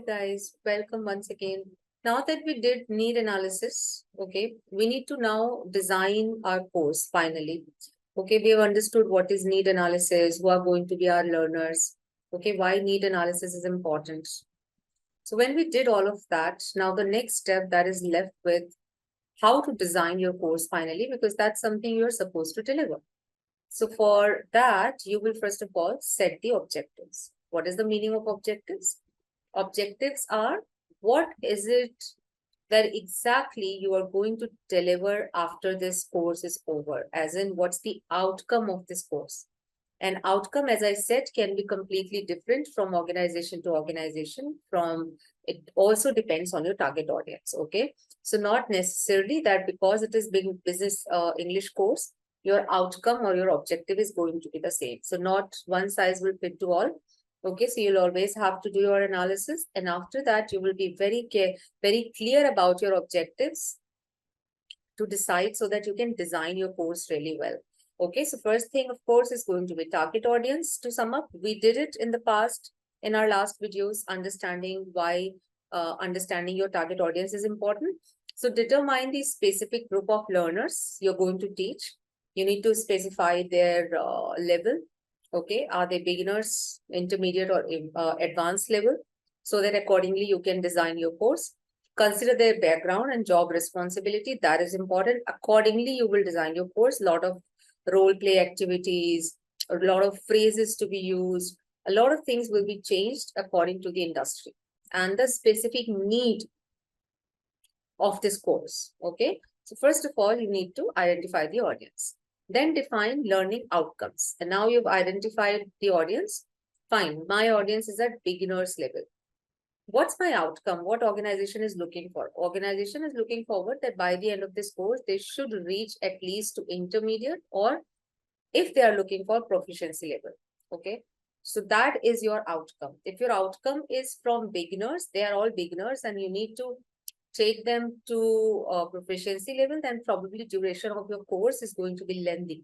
guys, welcome once again. Now that we did need analysis, okay, we need to now design our course finally. Okay, we have understood what is need analysis, who are going to be our learners, okay, why need analysis is important. So when we did all of that, now the next step that is left with how to design your course finally, because that's something you're supposed to deliver. So for that, you will first of all set the objectives. What is the meaning of objectives? Objectives are what is it that exactly you are going to deliver after this course is over, as in what's the outcome of this course. An outcome, as I said, can be completely different from organization to organization. It also depends on your target audience. Okay, so not necessarily that because it is being business English course, your outcome or your objective is going to be the same. So not one size will fit to all. Okay, so you'll always have to do your analysis, and after that, you will be very clear about your objectives to decide so that you can design your course really well. Okay, so first thing, of course, is going to be target audience. To sum up, we did it in the past in our last videos, understanding why understanding your target audience is important. So determine the specific group of learners you're going to teach. You need to specify their level. Okay, are they beginners, intermediate, or advanced level? So that accordingly you can design your course. Consider their background and job responsibility. That is important. Accordingly, you will design your course. A lot of role play activities, a lot of phrases to be used, a lot of things will be changed according to the industry and the specific need of this course. Okay. So first of all, you need to identify the audience. Then define learning outcomes. And now you've identified the audience. Fine. My audience is at beginners level. What's my outcome? What organization is looking for? Organization is looking forward that by the end of this course, they should reach at least to intermediate, or if they are looking for proficiency level. Okay. So that is your outcome. If your outcome is from beginners, they are all beginners and you need to take them to proficiency level, then probably duration of your course is going to be lengthy.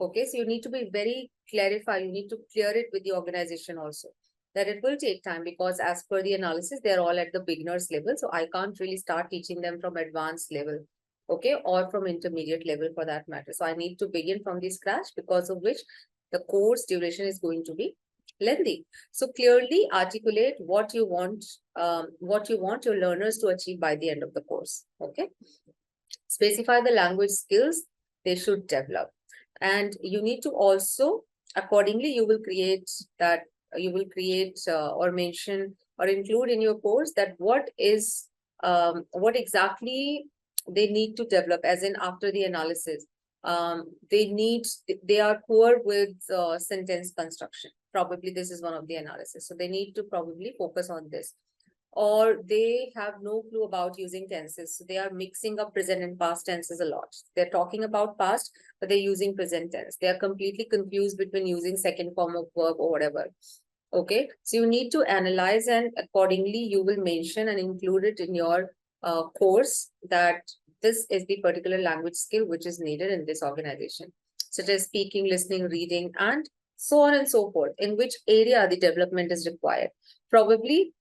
Okay, so you need to be very clarify. You need to clear it with the organization also that it will take time because as per the analysis, they're all at the beginners level. So I can't really start teaching them from advanced level, okay, or from intermediate level for that matter. So I need to begin from the scratch, because of which the course duration is going to be lengthy. So clearly articulate what you want your learners to achieve by the end of the course. Okay. Specify the language skills they should develop. And you need to also, accordingly, you will create or mention or include in your course that what exactly they need to develop, as in after the analysis. They are poor with sentence construction. Probably this is one of the analysis. So they need to probably focus on this. Or they have no clue about using tenses. So they are mixing up present and past tenses a lot. They're talking about past, but they're using present tense. They are completely confused between using second form of verb or whatever. Okay, so you need to analyze, and accordingly you will mention and include it in your course that this is the particular language skill which is needed in this organization, such as speaking, listening, reading, and so on and so forth, in which area the development is required. Probably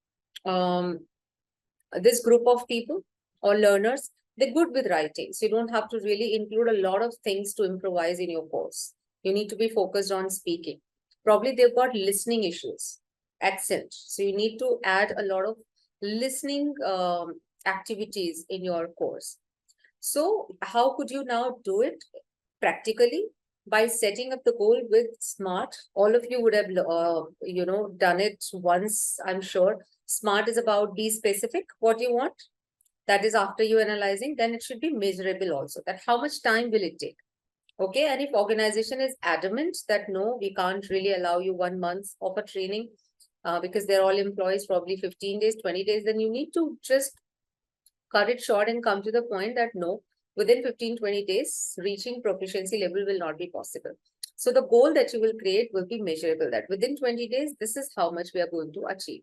this group of people or learners, they're good with writing. So you don't have to really include a lot of things to improvise in your course. You need to be focused on speaking. Probably they've got listening issues, accent. So you need to add a lot of listening activities in your course. So how could you now do it practically? By setting up the goal with SMART. All of you would have, done it once, I'm sure. SMART is about be specific, what you want. That is after you analyzing, then it should be measurable also, that how much time will it take. Okay, and if organization is adamant that no, we can't really allow you 1 month of a training because they're all employees, probably 15 days, 20 days, then you need to just cut it short and come to the point that no, within 15-20 days, reaching proficiency level will not be possible. So the goal that you will create will be measurable, that within 20 days, this is how much we are going to achieve.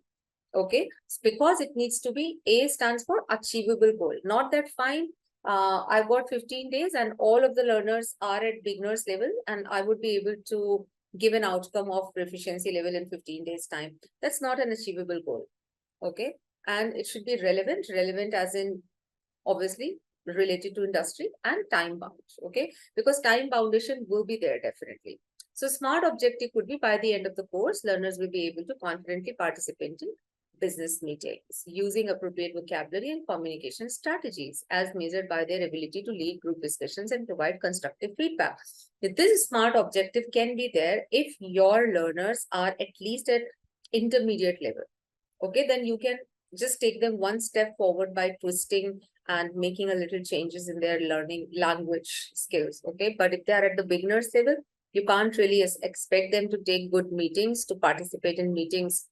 Okay, because it needs to be, A stands for achievable goal, not that fine. I've got 15 days and all of the learners are at beginners level and I would be able to give an outcome of proficiency level in 15 days time. That's not an achievable goal. Okay. And it should be relevant as in obviously related to industry and time bound. Okay. Because time boundation will be there definitely. So smart objective could be by the end of the course, learners will be able to confidently participate in business meetings using appropriate vocabulary and communication strategies as measured by their ability to lead group discussions and provide constructive feedback. This smart objective can be there if your learners are at least at intermediate level. Okay, then you can just take them one step forward by twisting and making a little changes in their learning language skills. Okay, but if they are at the beginners level, you can't really expect them to take good meetings, to participate in meetings,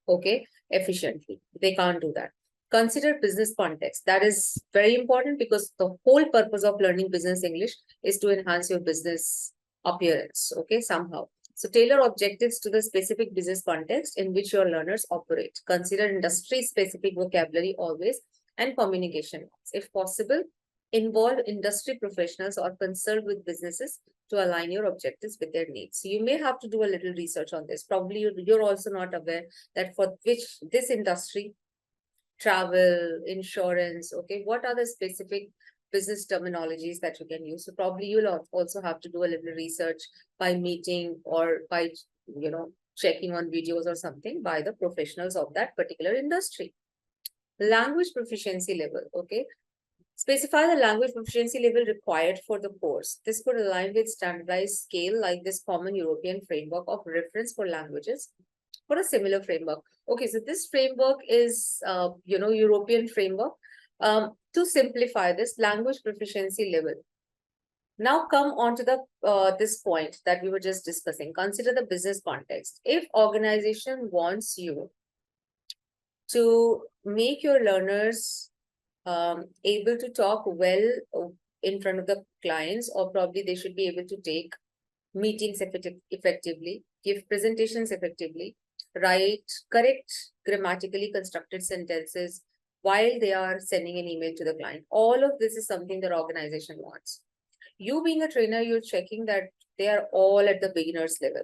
okay, efficiently. They can't do that. Consider business context. That is very important because the whole purpose of learning business English is to enhance your business appearance, okay, somehow. So tailor objectives to the specific business context in which your learners operate. Consider industry-specific vocabulary always and communication. If possible, involve industry professionals or consult with businesses to align your objectives with their needs. So you may have to do a little research on this. Probably you're also not aware that for which this industry, travel, insurance, okay, what are the specific business terminologies that you can use? So probably you'll also have to do a little research by meeting or by, checking on videos or something by the professionals of that particular industry. Language proficiency level, okay. Specify the language proficiency level required for the course. This could align with standardized scale like this common European framework of reference for languages for a similar framework. Okay, so this framework is, European framework. To simplify this language proficiency level. Now come on to the this point that we were just discussing. Consider the business context. If organization wants you to make your learners able to talk well in front of the clients, or probably they should be able to take meetings effectively, give presentations effectively, write correct grammatically constructed sentences while they are sending an email to the client. All of this is something that organization wants. You being a trainer, you're checking that they are all at the beginner's level.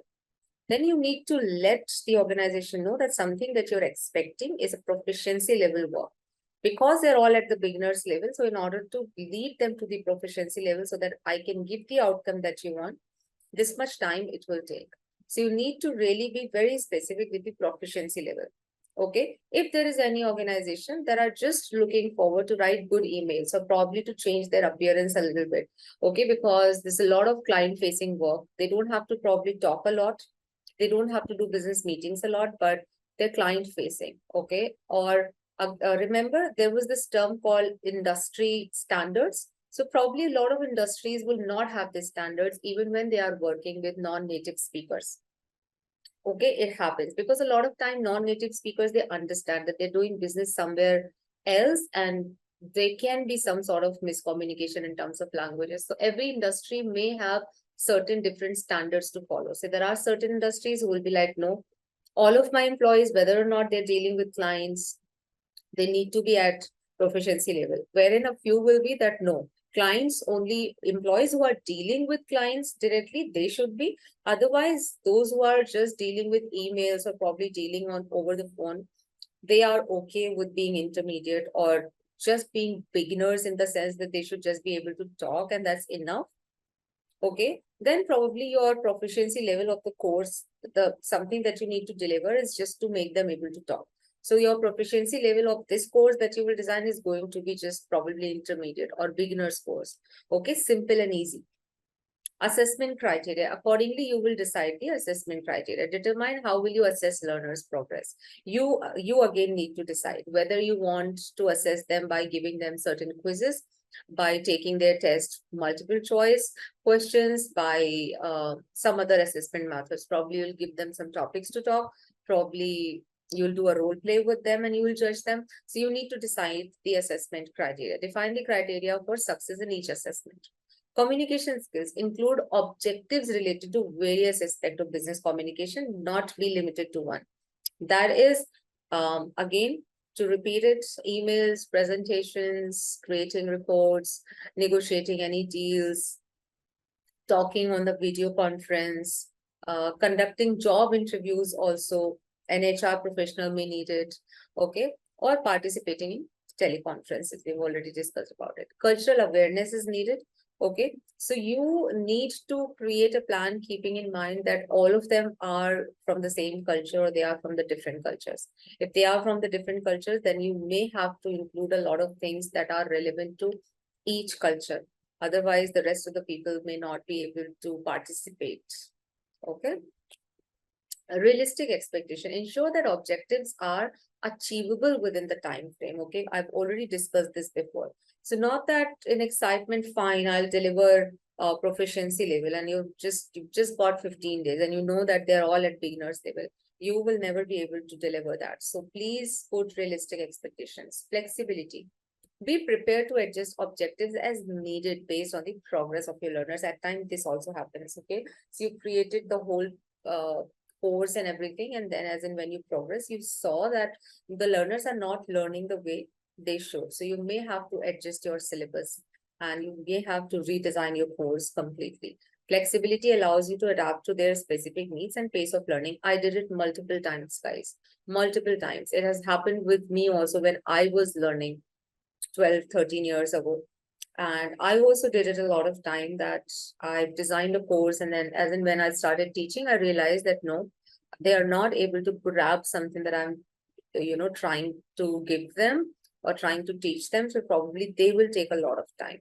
Then you need to let the organization know that something that you're expecting is a proficiency level work because they're all at the beginner's level. So in order to lead them to the proficiency level so that I can give the outcome that you want, this much time it will take. So you need to really be very specific with the proficiency level. Okay. If there is any organization that are just looking forward to write good emails or probably to change their appearance a little bit. Okay. Because there's a lot of client facing work. They don't have to probably talk a lot. They don't have to do business meetings a lot, but they're client facing. Okay. Or remember, there was this term called industry standards. So probably a lot of industries will not have these standards even when they are working with non-native speakers. Okay, it happens because a lot of time non-native speakers, they understand that they're doing business somewhere else and there can be some sort of miscommunication in terms of languages. So every industry may have certain different standards to follow. So there are certain industries who will be like, no, all of my employees, whether or not they're dealing with clients, they need to be at proficiency level. Wherein a few will be that no, clients only, employees who are dealing with clients directly, they should be. Otherwise, those who are just dealing with emails or probably dealing on over the phone, they are okay with being intermediate or just being beginners in the sense that they should just be able to talk and that's enough. Okay, then probably your proficiency level of the course, the something that you need to deliver is just to make them able to talk. So your proficiency level of this course that you will design is going to be just probably intermediate or beginner's course. Okay, simple and easy. Assessment criteria. Accordingly, you will decide the assessment criteria. Determine how will you assess learners' progress. You again need to decide whether you want to assess them by giving them certain quizzes, by taking their test multiple choice questions, by some other assessment methods. Probably you'll give them some topics to talk. Probably you'll do a role play with them and you will judge them. So you need to decide the assessment criteria. Define the criteria for success in each assessment. Communication skills include objectives related to various aspects of business communication, not be limited to one. That is, again, to repeat it, emails, presentations, creating reports, negotiating any deals, talking on the video conference, conducting job interviews also, An HR professional may need it, okay, or participating in teleconferences. We've already discussed about it. Cultural awareness is needed, okay. So you need to create a plan keeping in mind that all of them are from the same culture or they are from the different cultures. If they are from the different cultures, then you may have to include a lot of things that are relevant to each culture. Otherwise, the rest of the people may not be able to participate. Okay. A realistic expectation. Ensure that objectives are achievable within the time frame. Okay. I've already discussed this before. So not that in excitement, fine, I'll deliver proficiency level and you've just got 15 days and you know that they're all at beginners level. You will never be able to deliver that. So please put realistic expectations. Flexibility. Be prepared to adjust objectives as needed based on the progress of your learners. At times, this also happens, okay? So you created the whole uh, course and everything, and then as in when you progress, you saw that the learners are not learning the way they should. So you may have to adjust your syllabus and you may have to redesign your course completely. Flexibility allows you to adapt to their specific needs and pace of learning. I did it multiple times, guys. Multiple times. It has happened with me also when I was learning 12, 13 years ago. And I also did it a lot of time that I designed a course and then as in when I started teaching, I realized that no, they are not able to grab something that I'm, trying to give them or trying to teach them. So probably they will take a lot of time,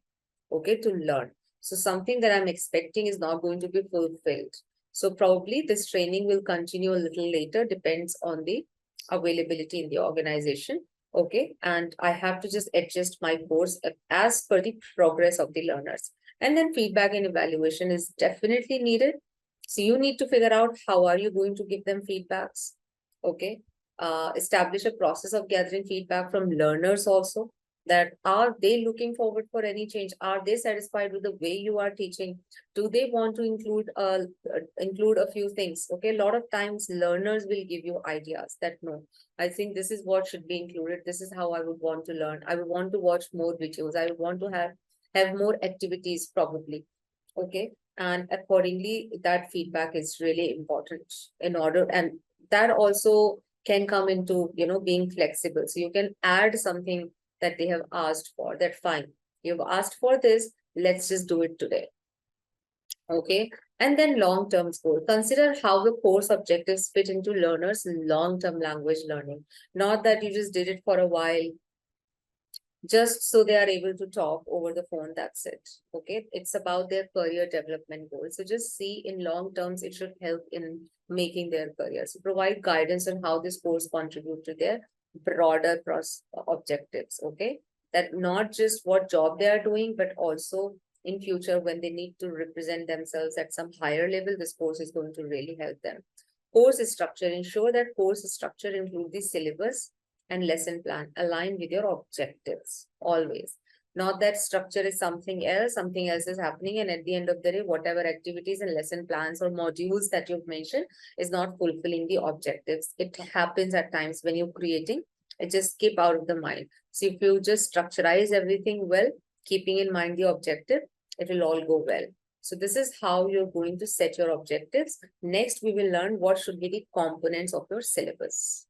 okay, to learn. So something that I'm expecting is not going to be fulfilled. So probably this training will continue a little later, depends on the availability in the organization. Okay, and I have to just adjust my course as per the progress of the learners. And then feedback and evaluation is definitely needed. So you need to figure out how are you going to give them feedbacks. Okay, establish a process of gathering feedback from learners also. That are they looking forward for any change? Are they satisfied with the way you are teaching? Do they want to include a few things? Okay, a lot of times learners will give you ideas that no, I think this is what should be included. This is how I would want to learn. I would want to watch more videos. I would want to have more activities probably. Okay. And accordingly, that feedback is really important in order, and that also can come into, being flexible. So you can add something that they have asked for. That fine. You've asked for this. Let's just do it today. Okay. And then long-term goal. Consider how the course objectives fit into learners' long-term language learning. Not that you just did it for a while, just so they are able to talk over the phone. That's it. Okay. It's about their career development goals. So just see in long terms, it should help in making their career. So provide guidance on how this course contribute to their broader objectives. Okay. That not just what job they are doing, but also in future when they need to represent themselves at some higher level, this course is going to really help them. Course structure. Ensure that course structure include the syllabus and lesson plan aligned with your objectives always. Not that structure is something else is happening, and at the end of the day, whatever activities and lesson plans or modules that you've mentioned is not fulfilling the objectives. It happens at times when you're creating, it just skip out of the mind. So if you just structurize everything well, keeping in mind the objective, it will all go well. So this is how you're going to set your objectives. Next, we will learn what should be the components of your syllabus.